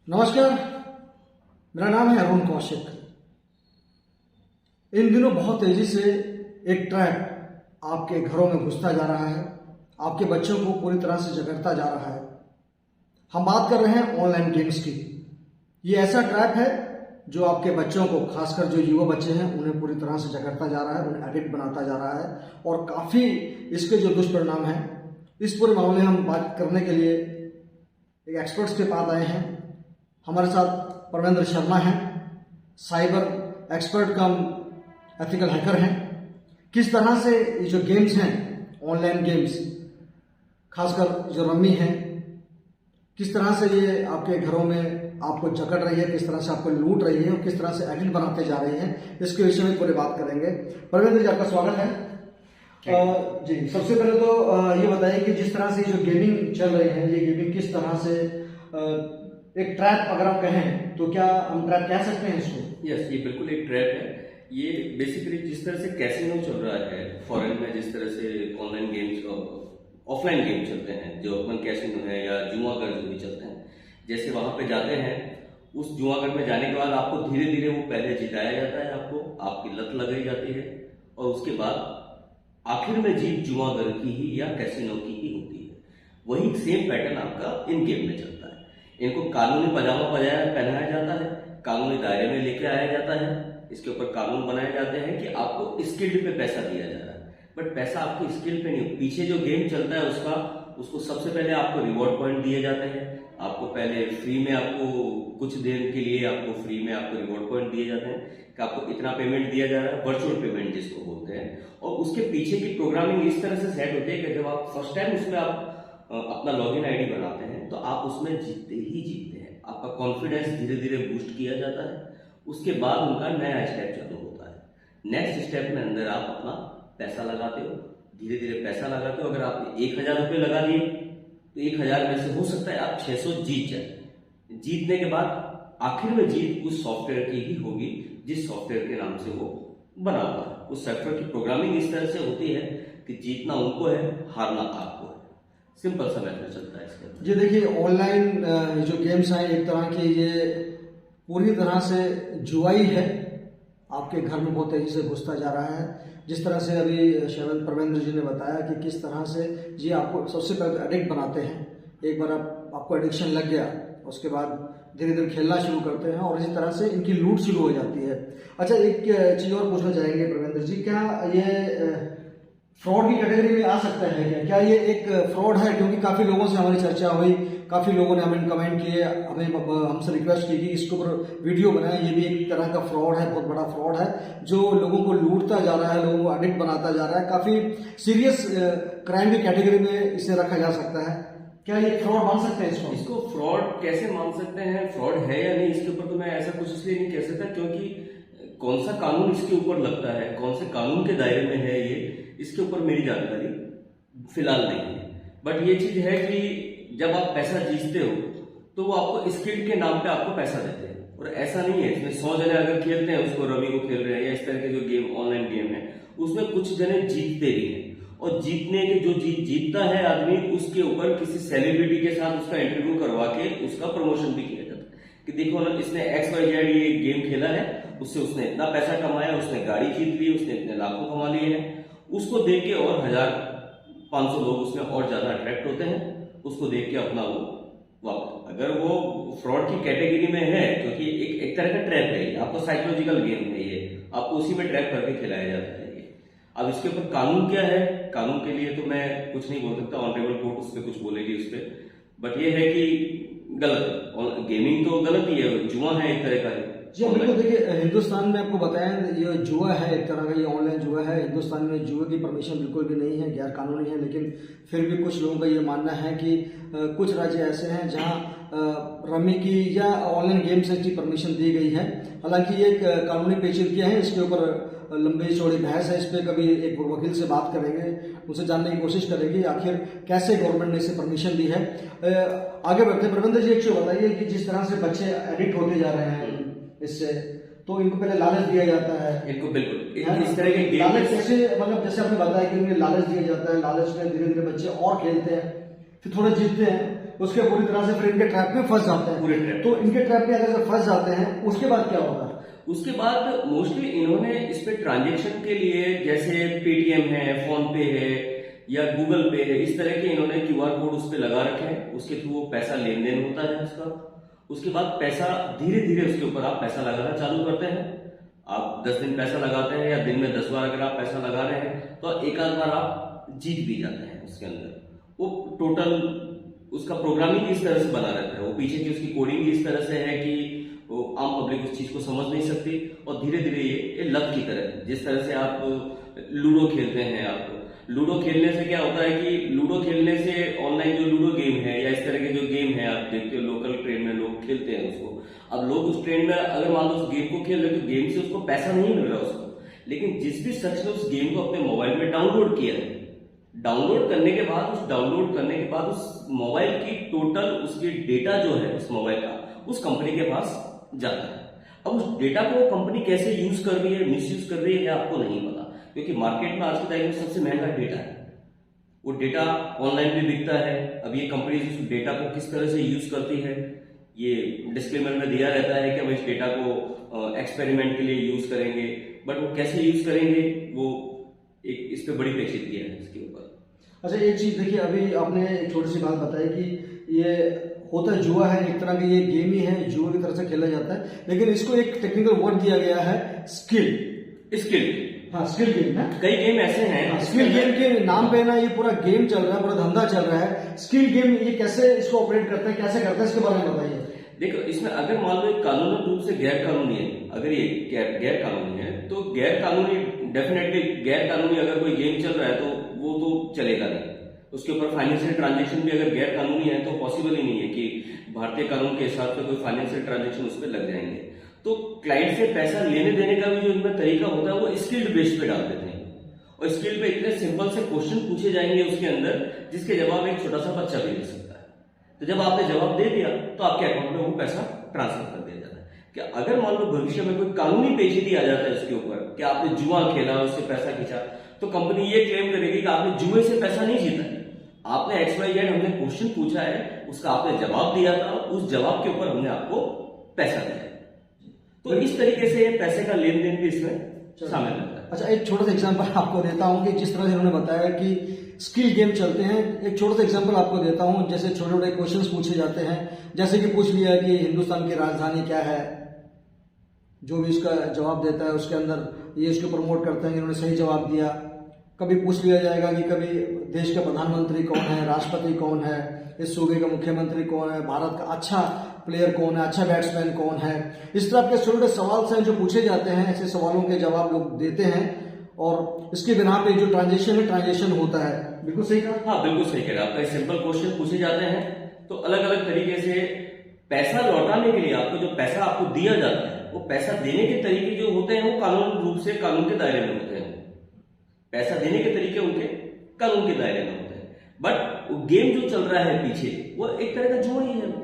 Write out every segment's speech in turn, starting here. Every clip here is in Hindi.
नमस्कार, मेरा नाम है अरुण कौशिक। इन दिनों बहुत तेजी से एक ट्रैप आपके घरों में घुसता जा रहा है, आपके बच्चों को पूरी तरह से जकड़ता जा रहा है। हम बात कर रहे हैं ऑनलाइन गेम्स की। ये ऐसा ट्रैप है जो आपके बच्चों को, खासकर जो युवा बच्चे हैं, उन्हें पूरी तरह से जकड़ता जा रहा है, उन्हें एडिक्ट बनाता जा रहा है और काफ़ी इसके जो दुष्परिणाम हैं, इस पूरे मामले हम बात करने के लिए एक एक्सपर्ट्स के पास आए हैं। हमारे साथ परवेंद्र शर्मा हैं, साइबर एक्सपर्ट कम एथिकल हैकर हैं। किस तरह से ये जो गेम्स हैं, ऑनलाइन गेम्स, खासकर जो रम्मी है, किस तरह से ये आपके घरों में आपको जकड़ रही है, किस तरह से आपको लूट रही है और किस तरह से एडिक्ट बनाते जा रही है, इसके विषय में पूरी बात करेंगे। परवेंद्र जी, आपका स्वागत है। जी, सबसे पहले तो ये बताइए कि जिस तरह से जो गेमिंग चल रही है, ये गेमिंग किस तरह से एक ट्रैप अगर आप कहें तो क्या हम ट्रैप कह सकते हैं इसको? यस, ये बिल्कुल एक ट्रैप है। ये बेसिकली जिस तरह से कैसीनो चल रहा है फॉरेन में, जिस तरह से ऑनलाइन गेम्स ऑफलाइन गेम चलते हैं, जो अपन कैसीनो है या जुआगर जो भी चलते हैं, जैसे वहां पे जाते हैं, उस जुआगर में जाने के बाद आपको धीरे धीरे वो पहले जिताया जाता है, आपकी लत लगाई जाती है और उसके बाद आखिर में जीत जुआगर की ही या कैसीनो की ही होती है। वही सेम पैटर्न आपका इन गेम में चलता है। इनको कानूनी पजामा पहनाया जाता है, कानूनी दायरे में लेके आया जाता है, इसके ऊपर कानून बनाए जाते हैं कि आपको स्किल्ड पे पैसा दिया जा रहा है, बट पैसा आपको स्किल पे नहीं। पीछे जो गेम चलता है उसको सबसे पहले आपको रिवॉर्ड पॉइंट दिए जाते हैं। आपको पहले फ्री में, आपको कुछ देर के लिए आपको फ्री में आपको रिवॉर्ड पॉइंट दिए जाते हैं कि आपको इतना पेमेंट दिया जा रहा है, वर्चुअल पेमेंट जिसको बोलते हैं। और उसके पीछे की प्रोग्रामिंग इस तरह से सेट होती है कि जब आप फर्स्ट टाइम उसमें आप अपना लॉगिन आईडी बनाते हैं तो आप उसमें जीतते ही जीतते हैं। आपका कॉन्फिडेंस धीरे धीरे बूस्ट किया जाता है। उसके बाद उनका नया स्टेप चालू होता है। नेक्स्ट स्टेप में अंदर आप अपना पैसा लगाते हो, धीरे धीरे पैसा लगाते हो। अगर आपने 1000 रुपये लगा लिए तो 1000 में से हो सकता है आप 600 जीत जाए। जीतने के बाद आखिर में जीत उस सॉफ्टवेयर की ही होगी जिस सॉफ्टवेयर के नाम से वो बना हुआ है। उस सॉफ्टवेयर की प्रोग्रामिंग इस तरह से होती है कि जीतना उनको है, हारना आपको है। सिंपल सा मैथड चलता है इसके। जी देखिए, ऑनलाइन जो गेम्स हैं, एक तरह की ये पूरी तरह से जुआई है, आपके घर में बहुत तेजी से घुसता जा रहा है। जिस तरह से अभी परवेंद्र जी ने बताया कि किस तरह से ये आपको सबसे पहले एडिक्ट बनाते हैं। एक बार आपको एडिक्शन लग गया, उसके बाद धीरे धीरे खेलना शुरू करते हैं और इसी तरह से इनकी लूट शुरू हो जाती है। अच्छा, एक चीज़ और पूछना चाहेंगे परवेंद्र जी, क्या ये फ्रॉड की कैटेगरी में आ सकता है? क्या ये एक फ्रॉड है? क्योंकि काफ़ी लोगों से हमारी चर्चा हुई, काफ़ी लोगों ने हमें कमेंट किए, हमसे रिक्वेस्ट की कि इसके ऊपर वीडियो बनाएं। ये भी एक तरह का फ्रॉड है, बहुत बड़ा फ्रॉड है, जो लोगों को लूटता जा रहा है, लोगों को एडिक्ट बनाता जा रहा है। काफ़ी सीरियस क्राइम की कैटेगरी में इसे रखा जा सकता है। क्या ये फ्रॉड मान सकते हैं इसको फ्रॉड कैसे मान सकते हैं, फ्रॉड है या नहीं, इसके ऊपर तो मैं ऐसा कुछ इसलिए नहीं कह सकता क्योंकि कौन सा कानून इसके ऊपर लगता है, कौन से कानून के दायरे में है ये, इसके ऊपर मेरी जानकारी फिलहाल नहीं है। बट ये चीज है कि जब आप पैसा जीतते हो तो वो आपको स्किल के नाम पे आपको पैसा देते हैं। और ऐसा नहीं है इसमें 100 जने अगर खेलते हैं, उसको रवि को खेल रहे हैं या इस तरह के जो गेम ऑनलाइन गेम है, उसमें कुछ जने जीतते भी हैं। और जीतने के जो जीतता है आदमी, उसके ऊपर किसी सेलिब्रिटी के साथ उसका इंटरव्यू करवा के उसका प्रमोशन भी किया जाता है कि देखो ना, इसने XYZ ये गेम खेला है, उससे उसने इतना पैसा कमाया, उसने गाड़ी जीत ली, उसने इतने लाखों कमा लिए हैं। उसको देख के और 1500 लोग उसमें और ज्यादा अट्रैक्ट होते हैं। उसको देख के अपना वो वापस, अगर वो फ्रॉड की कैटेगरी में है, क्योंकि एक तरह का ट्रैप है, आपको साइकोलॉजिकल गेम है, ये आपको उसी में ट्रैप करके खिलाया जाता है। अब इसके ऊपर कानून क्या है, कानून के लिए तो मैं कुछ नहीं बोल सकता, ऑनरेबल कोर्ट उस पर कुछ बोलेगी उस पर। बट ये है कि गलत, गेमिंग तो गलत ही है, जुआ है एक तरह का है। जी बिल्कुल। देखिए, हिंदुस्तान में आपको बताएं, ये जुआ है एक तरह का, ये ऑनलाइन जुआ है। हिंदुस्तान में जुए की परमिशन बिल्कुल भी नहीं है, गैर कानूनी है। लेकिन फिर भी कुछ लोगों का ये मानना है कि कुछ राज्य ऐसे हैं जहां रमी की या ऑनलाइन गेम्स की परमिशन दी गई है। हालांकि ये एक कानूनी पेचीदगियां है, इसके ऊपर लंबी चौड़ी बहस है। इस पर कभी एक वकील से बात करेंगे, उनसे जानने की कोशिश करेंगे आखिर कैसे गवर्नमेंट ने इसे परमिशन दी है। आगे बढ़ते परवेंद्र जी, एक चीज बताइए कि जिस तरह से बच्चे एडिक्ट होते जा रहे हैं इससे, तो इनको पहले लालच दिया जाता है। इनको बिल्कुल इस तरह के लालच कैसे, मतलब जैसे आपने बताया कि उन्हें लालच दिया जाता है, लालच में धीरे धीरे बच्चे और खेलते हैं, फिर थोड़े जीतते हैं, उसके पूरी तरह से फिर इनके ट्रैप में फंस जाते हैं। पूरे ट्रैप तो इनके ट्रैप में अगर से फंस जाते हैं उसके बाद क्या होगा? उसके बाद मोस्टली इन्होंने इस पे ट्रांजेक्शन के लिए जैसे पेटीएम है, फोन पे है या गूगल पे है, इस तरह के इन्होंने क्यूआर कोड उस पे लगा रखे हैं, उसके थ्रू वो पैसा लेन देन होता है उसका। उसके बाद पैसा धीरे धीरे उसके ऊपर आप पैसा लगाना चालू करते हैं। आप 10 दिन पैसा लगाते हैं या दिन में 10 बार अगर आप पैसा लगा रहे हैं तो एक आध बार आप जीत भी जाते हैं उसके अंदर। वो टोटल उसका प्रोग्रामिंग इस तरह से बना रहता है, वो पीछे की उसकी कोडिंग इस तरह से है कि वो आम पब्लिक उस चीज को समझ नहीं सकती और धीरे धीरे ये लत की तरह है। जिस तरह से आप लूडो खेलते हैं, आप लूडो खेलने से क्या होता है कि लूडो खेलने से ऑनलाइन जो लूडो गेम है या इस तरह के जो गेम है आप देखते हो लोकल ट्रेन में लोग खेलते हैं उसको। अब लोग उस ट्रेन में अगर मान लो उस गेम को खेल रहे तो गेम से उसको पैसा नहीं मिल रहा उसको, लेकिन जिस भी शख्स ने उस गेम को अपने मोबाइल में डाउनलोड किया है, डाउनलोड करने के बाद उस मोबाइल की टोटल उसकी डेटा जो है उस मोबाइल का उस कंपनी के पास जाता है। अब उस डेटा को कंपनी कैसे यूज कर रही है, मिस यूज कर रही है आपको नहीं पता, क्योंकि मार्केट में आज के टाइम में सबसे महंगा डेटा है। वो डेटा ऑनलाइन भी बिकता है। अब ये कंपनी उस डेटा को किस तरह से यूज करती है ये डिस्क्लेमर में दिया रहता है कि हम इस डेटा को एक्सपेरिमेंट के लिए यूज करेंगे, बट वो कैसे यूज करेंगे वो एक इस पे बड़ी पेचीदगी है इसके ऊपर। अच्छा, एक चीज देखिए, अभी आपने एक छोटी सी बात बताई कि ये होता है जुआ है, एक तरह की ये गेम ही है, जुआ की तरह से खेला जाता है, लेकिन इसको एक टेक्निकल वर्ड दिया गया है स्किल। हाँ, स्किल गेम है। कई गेम ऐसे हैं स्किल गेम के नाम पे ना ये पूरा गेम चल रहा है, पूरा धंधा चल रहा है। स्किल गेम ये कैसे इसको ऑपरेट करता है, कैसे करता है, इसके बारे में बताइए। देखो, इसमें अगर मान लो कानूनी रूप से गैर कानूनी है, अगर ये गैर कानूनी है तो गैर कानूनी डेफिनेटली गैर कानूनी अगर कोई गेम चल रहा है तो वो तो चलेगा नहीं। उसके ऊपर फाइनेंशियल ट्रांजेक्शन भी अगर गैर कानूनी है तो पॉसिबल ही नहीं है कि भारतीय कानून के हिसाब से कोई फाइनेंशियल ट्रांजेक्शन उस पर लग जाएंगे। तो क्लाइंट से पैसा लेने देने का भी जो इनका तरीका होता है वो स्किल्ड बेस पे डाल देते हैं, और स्किल पे इतने सिंपल से क्वेश्चन पूछे जाएंगे उसके अंदर जिसके जवाब एक छोटा सा बच्चा भी दे सकता है। तो जब आपने जवाब दे दिया तो आपके अकाउंट में वो पैसा ट्रांसफर कर दिया जाता है। कि अगर मान लो भविष्य में कोई कानूनी पेचीदगी आ जाता है उसके ऊपर कि आपने जुआ खेला, उससे पैसा खींचा, तो कंपनी ये क्लेम करेगी कि आपने जुए से पैसा नहीं जीता है, आपने XYZ हमने क्वेश्चन पूछा है, उसका आपने जवाब दिया था, उस जवाब के ऊपर हमने आपको पैसा दिया। तो इस तरीके से ये पैसे का लेन देन भी इसमें शामिल रहता है। अच्छा, एक छोटा सा एग्जांपल आपको देता हूं कि जिस तरह से उन्होंने बताया कि स्किल गेम चलते हैं, एक छोटा सा एग्जांपल आपको देता हूं। जैसे छोटे छोटे क्वेश्चंस पूछे जाते हैं, जैसे कि पूछ लिया कि हिंदुस्तान की राजधानी क्या है, जो भी इसका जवाब देता है उसके अंदर ये इसको प्रमोट करते हैं कि इन्होंने सही जवाब दिया। कभी पूछ लिया जाएगा कि कभी देश का प्रधानमंत्री कौन है, राष्ट्रपति कौन है, इस सूबे का मुख्यमंत्री कौन है, भारत का अच्छा प्लेयर कौन है, अच्छा बैट्समैन कौन है। इस तरह के छोटे सवाल हैं जो पूछे जाते हैं, ऐसे सवालों के जवाब लोग देते हैं और इसके बिना पे जो ट्रांजेक्शन होता है। बिल्कुल सही कहा। हाँ, बिल्कुल सही कह रहे हैं। आपका सिंपल क्वेश्चन पूछे जाते हैं तो अलग अलग तरीके से पैसा लौटाने के लिए आपको जो पैसा आपको दिया जाता है वो पैसा देने के तरीके जो होते हैं वो कानून रूप से कानून के दायरे में होते हैं। पैसा देने के तरीके उनके कानून के दायरे में होते हैं, बट गेम जो चल रहा है पीछे वो एक तरह का जुआ ही है।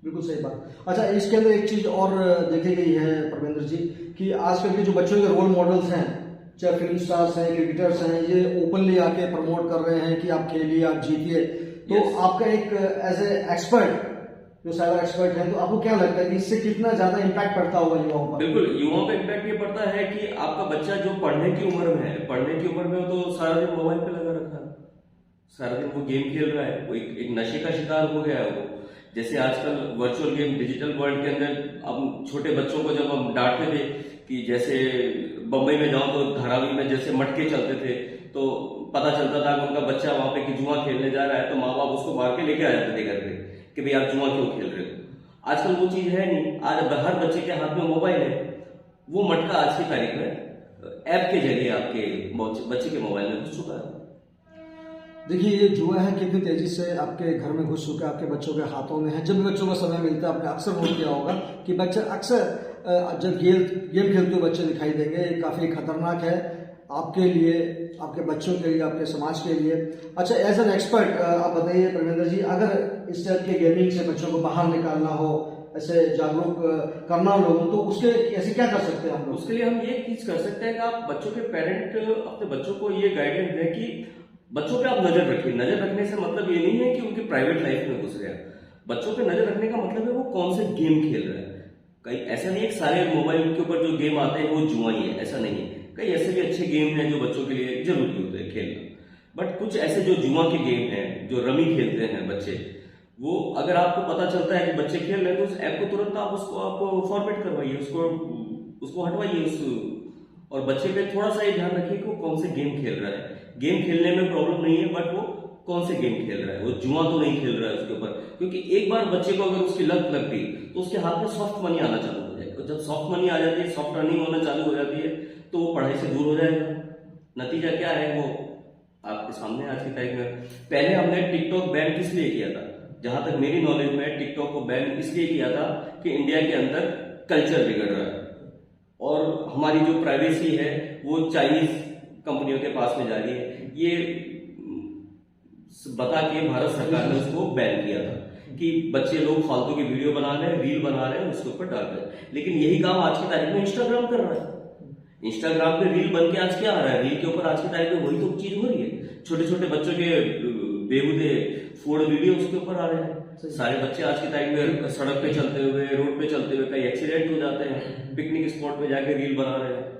बिल्कुल सही बात। अच्छा, इसके अंदर एक चीज और देखी गई है परमेंद्र जी कि आजकल के जो बच्चों के रोल मॉडल्स हैं, चाहे फिल्म स्टार्स हैं, क्रिकेटर्स हैं, ये ओपनली आके प्रमोट कर रहे हैं कि आप खेलिए, आप जीतिए। तो आपका एक एज ए एक्सपर्ट, जो साइबर एक्सपर्ट है, तो आपको क्या लगता है कि इससे कितना ज्यादा इम्पैक्ट पड़ता होगा युवाओं पर? बिल्कुल, युवाओं पर इम्पैक्ट ये पड़ता है कि आपका बच्चा जो पढ़ने की उम्र में है, तो सारा दिन मोबाइल पे लगा रखा है, सारा दिन वो गेम खेल रहा है, वो एक नशे का शिकार हो गया है वो। जैसे आजकल वर्चुअल गेम डिजिटल वर्ल्ड के अंदर अब छोटे बच्चों को जब हम डांटते थे कि जैसे बम्बई में जाओ तो धारावी में जैसे मटके चलते थे तो पता चलता था कि उनका बच्चा वहां पे कि जुआ खेलने जा रहा है, तो माँ बाप उसको मार के लेके आ जाते थे घर पे कि भाई आप जुआ क्यों खेल रहे हो। आजकल वो चीज है नहीं, आज हर बच्चे के हाथ में मोबाइल है। वो मटका आज की तारीख में ऐप के जरिए आपके बच्चे के मोबाइल में घुस चुका है। देखिए, ये जुआ है कितनी तेजी से आपके घर में घुस चुका है, आपके बच्चों के हाथों में है। जब भी बच्चों को समय मिलता है, आपने अक्सर नोट किया होगा कि बच्चे अक्सर जब गेम खेलते हुए बच्चे दिखाई देंगे। ये काफी खतरनाक है आपके लिए, आपके बच्चों के लिए, आपके समाज के लिए। अच्छा, एज एन एक्सपर्ट आप बताइए परमेंद्र जी, अगर इस टाइप के गेमिंग से बच्चों को बाहर निकालना हो, ऐसे जागरूक करना हो लोगों, तो उसके ऐसे क्या कर सकते हैं हम लोग? उसके लिए हम ये चीज कर सकते हैं कि आप बच्चों के पेरेंट अपने बच्चों को ये गाइडेंस दें कि बच्चों पे आप नजर रखिए। नजर रखने से मतलब ये नहीं है कि उनकी प्राइवेट लाइफ में घुस गया। बच्चों पे नजर रखने का मतलब है वो कौन से गेम खेल रहा है। कई ऐसा नहीं है कि सारे मोबाइल के ऊपर जो गेम आते हैं वो जुआ ही है, ऐसा नहीं है। कई ऐसे भी अच्छे गेम हैं जो बच्चों के लिए जरूरी होते हैं खेलना। बट कुछ ऐसे जो जुआ के गेम हैं, जो रमी खेलते हैं बच्चे, वो अगर आपको पता चलता है कि बच्चे खेल रहे हैं तो उस ऐप को तुरंत आप फॉर्मेट करवाइए, उसको हटवाइए और बच्चे पे थोड़ा सा ये ध्यान रखिए कि वो कौन से गेम खेल रहा है। गेम खेलने में प्रॉब्लम नहीं है, बट वो कौन से गेम खेल रहा है, वो जुआ तो नहीं खेल रहा है उसके ऊपर। क्योंकि एक बार बच्चे को अगर उसकी लत लग गई तो उसके हाथ में सॉफ्ट मनी आना चालू हो जाएगा। जब सॉफ्ट मनी आ जाती है, सॉफ्ट अर्निंग होना चालू हो जाती है, तो वो पढ़ाई से दूर हो जाएगा। नतीजा क्या है वो आपके सामने आज की तारीख में। पहले हमने टिकटॉक बैन किस लिए किया था? जहां तक मेरी नॉलेज में टिकटॉक को बैन इसलिए किया था कि इंडिया के अंदर कल्चर बिगड़ रहा है और हमारी जो प्राइवेसी है वो चाइनीज कंपनियों के पास में जा रही है। ये बता के भारत सरकार ने उसको बैन किया था कि बच्चे लोग फालतू की वीडियो बना रहे हैं, रील बना रहे हैं, उसके ऊपर डाल रहे हैं। लेकिन यही काम आज की तारीख में इंस्टाग्राम कर रहा है। इंस्टाग्राम पे रील बन के आज क्या आ रहा है? रील के ऊपर आज की तारीख में वही तो चीज हो रही है। छोटे छोटे बच्चों के बेहुदे फूड वीडियो उसके ऊपर आ रहे हैं। सारे बच्चे आज की तारीख में सड़क पे चलते हुए, रोड पे चलते हुए कई एक्सीडेंट हो जाते हैं, पिकनिक स्पॉट पे जाके रील बना रहे हैं।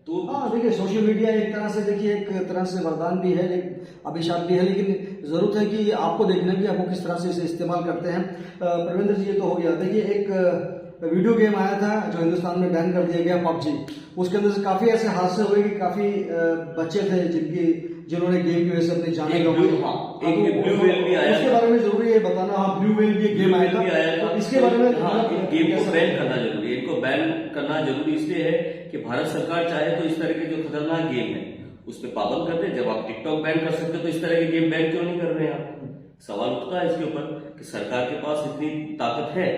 तो हाँ देखिए, सोशल मीडिया एक तरह से देखिए एक तरह से वरदान भी है, एक अभिशाप भी है, लेकिन जरूरत है कि आपको देखना कि आपको किस तरह से इसे इस्तेमाल करते हैं। प्रवीण जी, ये तो हो गया। देखिए, एक वीडियो गेम आया था जो हिंदुस्तान में बैन कर दिया गया, पबजी। उसके अंदर से काफी ऐसे हादसे हुए कि काफी बच्चे थे जिन्होंने गेम की वजह से अपनी जान गंवाई। ब्लू व्हेल भी आया, उसके बारे में जरूरी है बताना। हाँ, ब्लू व्हेल भी एक गेम आया था, तो इसके बारे में गेम को बैन करना जरूरी है। इनको बैन करना जरूरी इसलिए है कि भारत सरकार चाहे तो इस तरह के जो खतरनाक गेम है उस पर पाबंद कर दे। जब आप टिकटॉक बैन कर सकते तो इस तरह के गेम बैन क्यों नहीं कर रहे हैं आप? सवाल उठता है इसके ऊपर कि सरकार के पास इतनी ताकत है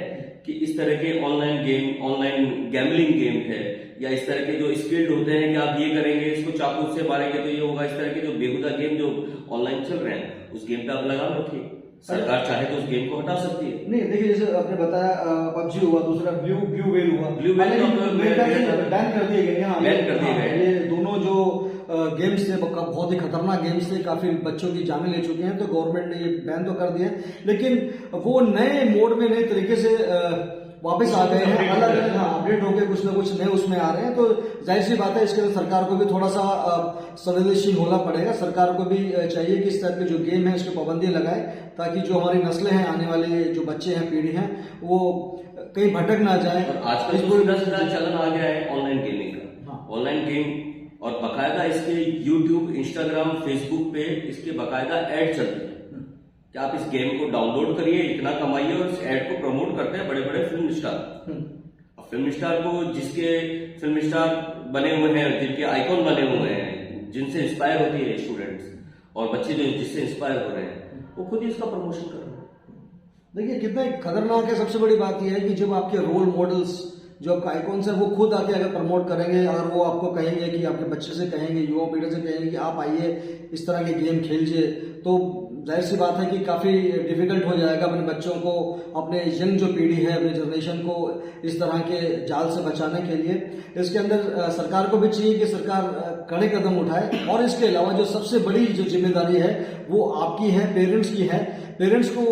कि इस तरह के online game, online gambling game है, या इस तरह के जो स्किल्ड होते हैं कि आप ये करेंगे, इसको चाकू से मारेंगे तो ये होगा, इस तरह के जो बेहुदा गेम जो ऑनलाइन चल रहे हैं उस गेम पे आप लगाम रखिए। सरकार चाहे तो उस गेम को हटा सकती है। नहीं देखिए, जैसे आपने बताया पबजी हुआ, दूसरा ब्लू व्हेल हुआ, ब्लू व्हेल बैन कर दिए गए। बैन कर दिए गए। ये दोनों जो गेम्स थे बहुत ही खतरनाक गेम्स थे, काफी बच्चों की जानें ले चुके हैं, तो गवर्नमेंट ने ये बैन तो कर दिया, लेकिन वो नए मोड में नए तरीके से वापस आ गए हैं, अलग अलग अपडेट होकर कुछ ना कुछ नए उसमें आ रहे हैं। तो जाहिर सी बात है, इसके लिए सरकार को भी थोड़ा सा संवेदनशील होना पड़ेगा। सरकार को भी चाहिए कि इस तरह के जो गेम है उसकी पाबंदी लगाए, ताकि जो हमारी नस्लें हैं, आने वाले जो बच्चे हैं, पीढ़ी हैं, वो कहीं भटक ना जाए। आजकल सीधा चलन आ गया है ऑनलाइन गेमिंग का। ऑनलाइन गेम और बकायदा इसके यूट्यूब, इंस्टाग्राम, फेसबुक पे इसके बकायदा ऐड चलते हैं कि आप इस गेम को डाउनलोड करिए, इतना कमाइए, और इस ऐड को प्रमोट करते हैं बड़े बड़े फिल्म स्टार। अब फिल्म स्टार को, जिसके फिल्म स्टार बने हुए हैं, जिनके आइकॉन बने हुए हैं, जिनसे इंस्पायर होती है स्टूडेंट्स और बच्चे जो जिससे इंस्पायर हो रहे हैं, वो खुद ही इसका प्रमोशन कर रहे हैं। देखिए कितना खतरनाक है। सबसे बड़ी बात यह है कि जब आपके रोल मॉडल्स, जो आपका आइकॉन्स है, वो खुद आके अगर प्रमोट करेंगे, अगर वो आपको कहेंगे कि आपके बच्चे से कहेंगे, युवा पीढ़ी से कहेंगे कि आप आइए इस तरह के गेम खेलिए, तो जाहिर सी बात है कि काफ़ी डिफिकल्ट हो जाएगा अपने बच्चों को, अपने यंग जो पीढ़ी है, अपने जनरेशन को इस तरह के जाल से बचाने के लिए। इसके अंदर सरकार को भी चाहिए कि सरकार कड़े कदम उठाए, और इसके अलावा जो सबसे बड़ी जो जिम्मेदारी है वो आपकी है, पेरेंट्स की है। पेरेंट्स को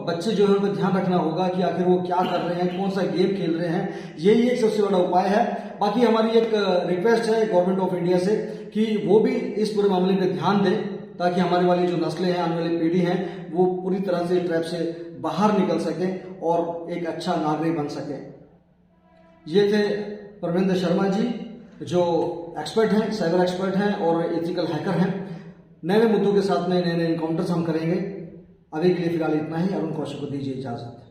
बच्चे जो है उन पर ध्यान रखना होगा कि आखिर वो क्या कर रहे हैं, कौन सा गेम खेल रहे हैं। यही एक सबसे बड़ा उपाय है। बाकी हमारी एक रिक्वेस्ट है गवर्नमेंट ऑफ इंडिया से कि वो भी इस पूरे मामले पे ध्यान दें, ताकि हमारी वाली जो नस्लें हैं, आने वाली पीढ़ी हैं, वो पूरी तरह से ट्रैप से बाहर निकल सकें और एक अच्छा नागरिक बन सकें। ये थे परविंदर शर्मा जी, जो एक्सपर्ट हैं, साइबर एक्सपर्ट हैं और एथिकल हैकर हैं। नए मुद्दों के साथ में नए नए इनकाउंटर्स हम करेंगे। अभी के लिए फिलहाल इतना ही। अरुण कौशिक को दीजिए इजाजत।